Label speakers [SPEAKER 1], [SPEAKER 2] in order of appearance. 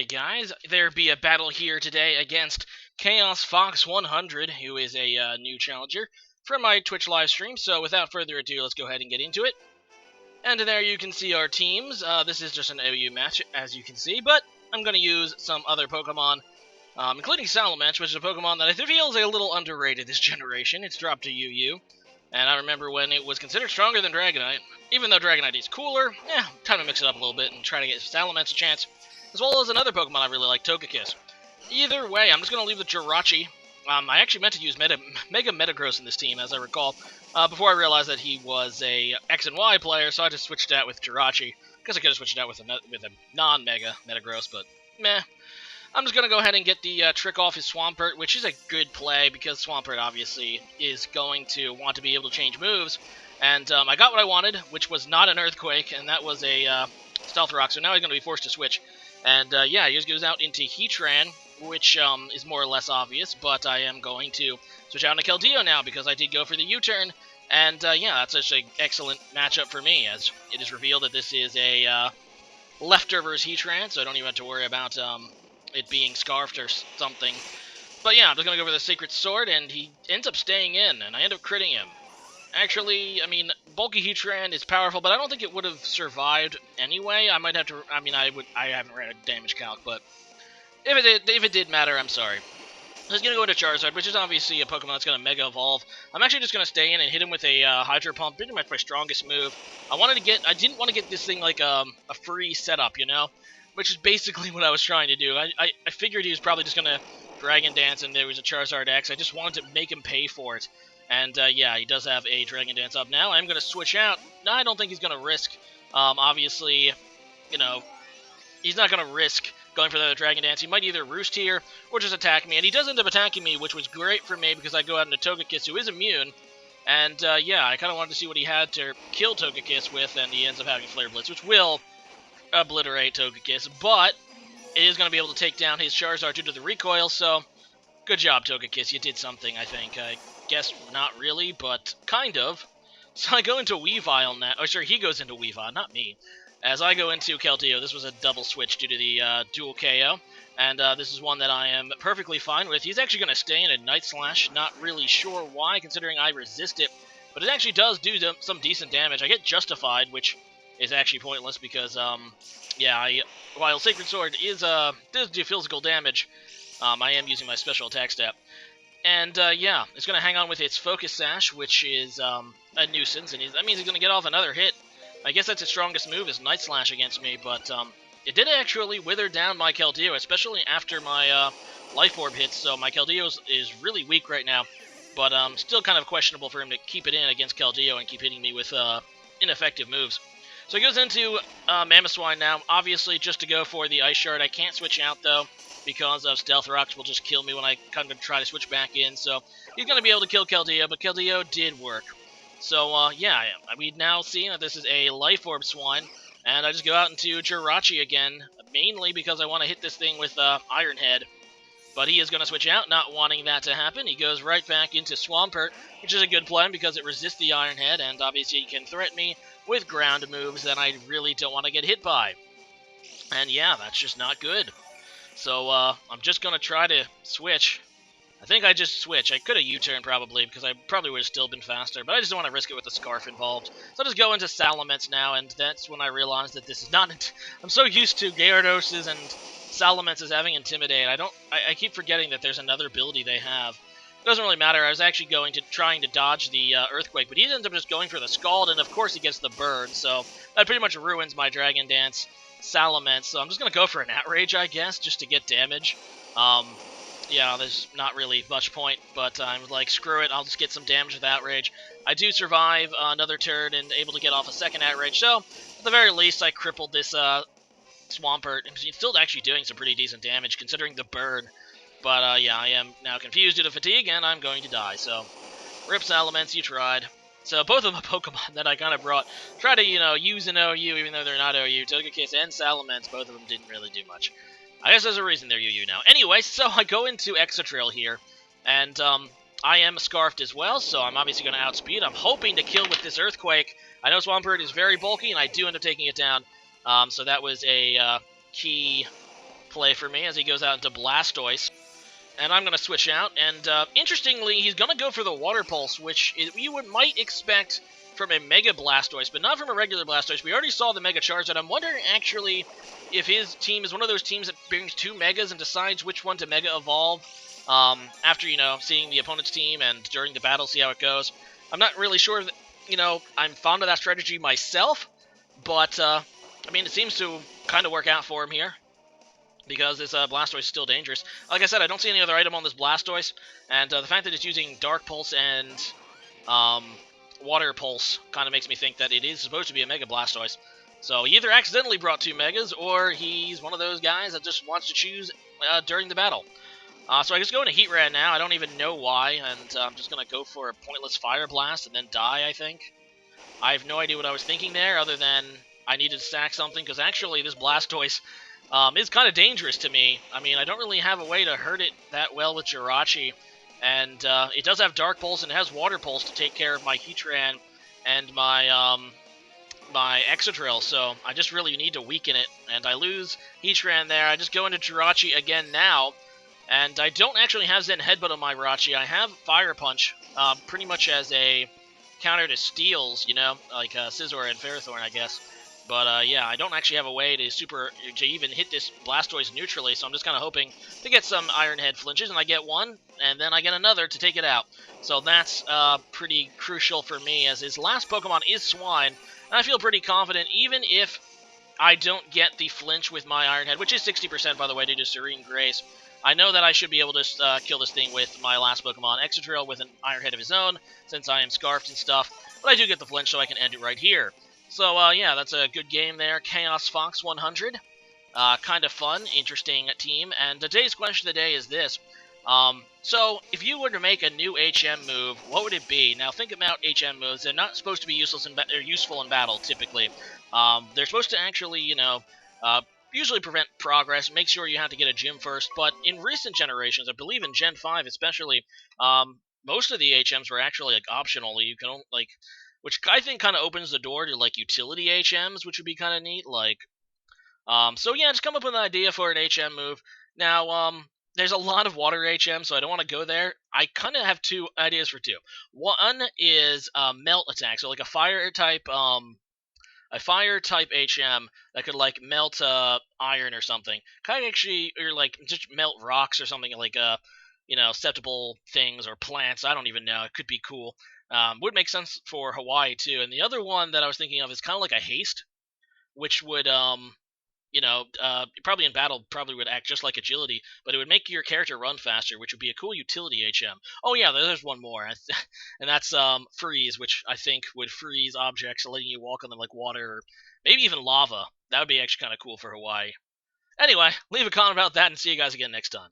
[SPEAKER 1] guys, there be a battle here today against chaosfox100, who is a new challenger from my Twitch live stream. So without further ado, let's go ahead and get into it. And there you can see our teams. This is just an OU match, as you can see, but I'm going to use some other Pokemon, including Salamence, which is a Pokemon that I feel is a little underrated this generation. It's dropped to UU, and I remember when it was considered stronger than Dragonite. Even though Dragonite is cooler, time to mix it up a little bit and try to get Salamence a chance, as well as another Pokemon I really like, Togekiss. Either way, I'm just going to leave the Jirachi. I actually meant to use Mega Metagross in this team, as I recall, before I realized that he was a X and Y player, so I just switched out with Jirachi. Guess I could have switched out with a non-Mega Metagross, but meh. I'm just going to go ahead and get the trick off his Swampert, which is a good play, because Swampert obviously is going to want to be able to change moves. And I got what I wanted, which was not an Earthquake, and that was a Stealth Rock, so now he's going to be forced to switch. And yeah, he just goes out into Heatran, which is more or less obvious, but I am going to switch out into Keldeo now, because I did go for the U-turn. And yeah, that's such an excellent matchup for me, as it is revealed that this is a leftovers Heatran, so I don't even have to worry about it being scarfed or something. But yeah, I'm just going to go for the Sacred Sword, and he ends up staying in, and I end up critting him. Actually, I mean, bulky Heatran is powerful, but I don't think it would have survived anyway. I might have to, I haven't read a damage calc, but if it did matter, I'm sorry. So he's going to go into Charizard, which is obviously a Pokemon that's going to Mega Evolve. I'm actually just going to stay in and hit him with a Hydro Pump, pretty much my strongest move. I didn't want to get this thing like a free setup, you know? Which is basically what I was trying to do. I figured he was probably just going to Dragon Dance and there was a Charizard X. I just wanted to make him pay for it. And yeah, he does have a Dragon Dance up now. I'm going to switch out. No, I don't think he's going to risk. Obviously, you know, he's not going to risk going for the Dragon Dance. He might either Roost here or just attack me. And he does end up attacking me, which was great for me because I go out into Togekiss, who is immune. And yeah, I kind of wanted to see what he had to kill Togekiss with, and he ends up having Flare Blitz, which will obliterate Togekiss. But it is going to be able to take down his Charizard due to the recoil, so good job, Togekiss. You did something, I think. I guess not really, but kind of. So I go into Weavile now. Oh, sure, he goes into Weavile, not me. As I go into Keldeo, this was a double switch due to the dual KO, and this is one that I am perfectly fine with. He's actually going to stay in a Night Slash, not really sure why, considering I resist it, but it actually does do some decent damage. I get Justified, which is actually pointless because, yeah, while Sacred Sword does do physical damage, I am using my special attack stat. And, yeah, it's going to hang on with its Focus Sash, which is a nuisance, and that means he's going to get off another hit. I guess that's his strongest move, is Night Slash against me, but it did actually wither down my Keldeo, especially after my Life Orb hits, so my Keldeo is really weak right now, but still kind of questionable for him to keep it in against Keldeo and keep hitting me with ineffective moves. So he goes into Mamoswine now, obviously just to go for the Ice Shard. I can't switch out, though, because of Stealth Rocks will just kill me when I come to try to switch back in, so he's going to be able to kill Keldeo, but Keldeo did work. So, yeah, we've now seen that this is a Life Orb Swine, and I just go out into Jirachi again, mainly because I want to hit this thing with Iron Head. But he is going to switch out, not wanting that to happen. He goes right back into Swampert, which is a good plan because it resists the Iron Head, and obviously he can threaten me with ground moves that I really don't want to get hit by. And yeah, that's just not good. So, I'm just going to try to switch. I think I just switch. I could have U-turned probably, because I probably would have still been faster, but I just don't want to risk it with the Scarf involved. So I'll just go into Salamence now, and that's when I realized that this is not... I'm so used to Gyarados and Salamence as having Intimidate. I keep forgetting that there's another ability they have. It doesn't really matter. I was actually trying to dodge the Earthquake, but he ends up just going for the Scald, and of course he gets the Burn, so that pretty much ruins my Dragon Dance Salamence. So I'm just going to go for an Outrage, I guess, just to get damage. Yeah, there's not really much point, but I'm like, screw it, I'll just get some damage with Outrage. I do survive another turn and able to get off a second Outrage, so at the very least I crippled this Swampert, and he's still actually doing some pretty decent damage considering the burn. But yeah, I am now confused due to fatigue, and I'm going to die, so rip Salamence, you tried. So both of the Pokemon that I kind of brought try to, you know, use an OU even though they're not OU. Togekiss and Salamence, both of them didn't really do much. I guess there's a reason they're UU now. Anyway, so I go into Exotrail here, and I am Scarfed as well, so I'm obviously going to outspeed. I'm hoping to kill with this Earthquake. I know Swampert is very bulky, and I do end up taking it down. So that was a key play for me as he goes out into Blastoise. And I'm going to switch out, and interestingly, he's going to go for the Water Pulse, which you might expect from a Mega Blastoise, but not from a regular Blastoise. We already saw the Mega Charizard. I'm wondering, actually, if his team is one of those teams that brings 2 Megas and decides which one to Mega Evolve after, seeing the opponent's team and during the battle, see how it goes. I'm not really sure that, I'm fond of that strategy myself, but, it seems to kind of work out for him here, because this Blastoise is still dangerous. Like I said, I don't see any other item on this Blastoise, and the fact that it's using Dark Pulse and Water Pulse kind of makes me think that it is supposed to be a Mega Blastoise. So he either accidentally brought 2 Megas, or he's one of those guys that just wants to choose during the battle. So I just go into Heatran now. I don't even know why, and I'm just going to go for a pointless Fire Blast and then die, I think. I have no idea what I was thinking there, other than I needed to stack something, because actually this Blastoise is kind of dangerous to me. I don't really have a way to hurt it that well with Jirachi, and it does have Dark Pulse and it has Water Pulse to take care of my Heatran and my my Excadrill, so I just really need to weaken it, and I lose Heatran there. I just go into Jirachi again now, and I don't actually have Zen Headbutt on my Jirachi. I have Fire Punch, pretty much as a counter to Steels, like Scizor and Ferrothorn, I guess. But, yeah, I don't actually have a way to even hit this Blastoise neutrally, so I'm just kind of hoping to get some Iron Head flinches, and I get one, and then I get another to take it out. So that's pretty crucial for me, as his last Pokemon is Swine, and I feel pretty confident, even if I don't get the flinch with my Iron Head, which is 60%, by the way, due to Serene Grace. I know that I should be able to kill this thing with my last Pokemon, Excadrill, with an Iron Head of his own, since I am Scarfed and stuff, but I do get the flinch, so I can end it right here. So, yeah, that's a good game there. chaosfox100. Kind of fun, interesting team. And today's question of the day is this. So, if you were to make a new HM move, what would it be? Now, think about HM moves. They're not supposed to be useful in battle, typically. They're supposed to actually, usually prevent progress, make sure you have to get a gym first. But in recent generations, I believe in Gen 5 especially, most of the HMs were actually, optional. You can, which I think kind of opens the door to, utility HMs, which would be kind of neat. So yeah, just come up with an idea for an HM move. Now, there's a lot of water HM, so I don't want to go there. I kind of have 2 ideas for 2. One is melt attack, so like a fire type HM that could melt iron or something. Kind of actually, or just melt rocks or something, acceptable things or plants. I don't even know. It could be cool. Would make sense for Hawaii too. And the other one that I was thinking of is kind of like a haste, which would probably in battle probably would act just like agility, but it would make your character run faster, which would be a cool utility HM. Oh yeah, there's one more, and that's freeze, which I think would freeze objects, letting you walk on them like water, or maybe even lava. That would be actually kind of cool for Hawaii. Anyway, leave a comment about that, and see you guys again next time.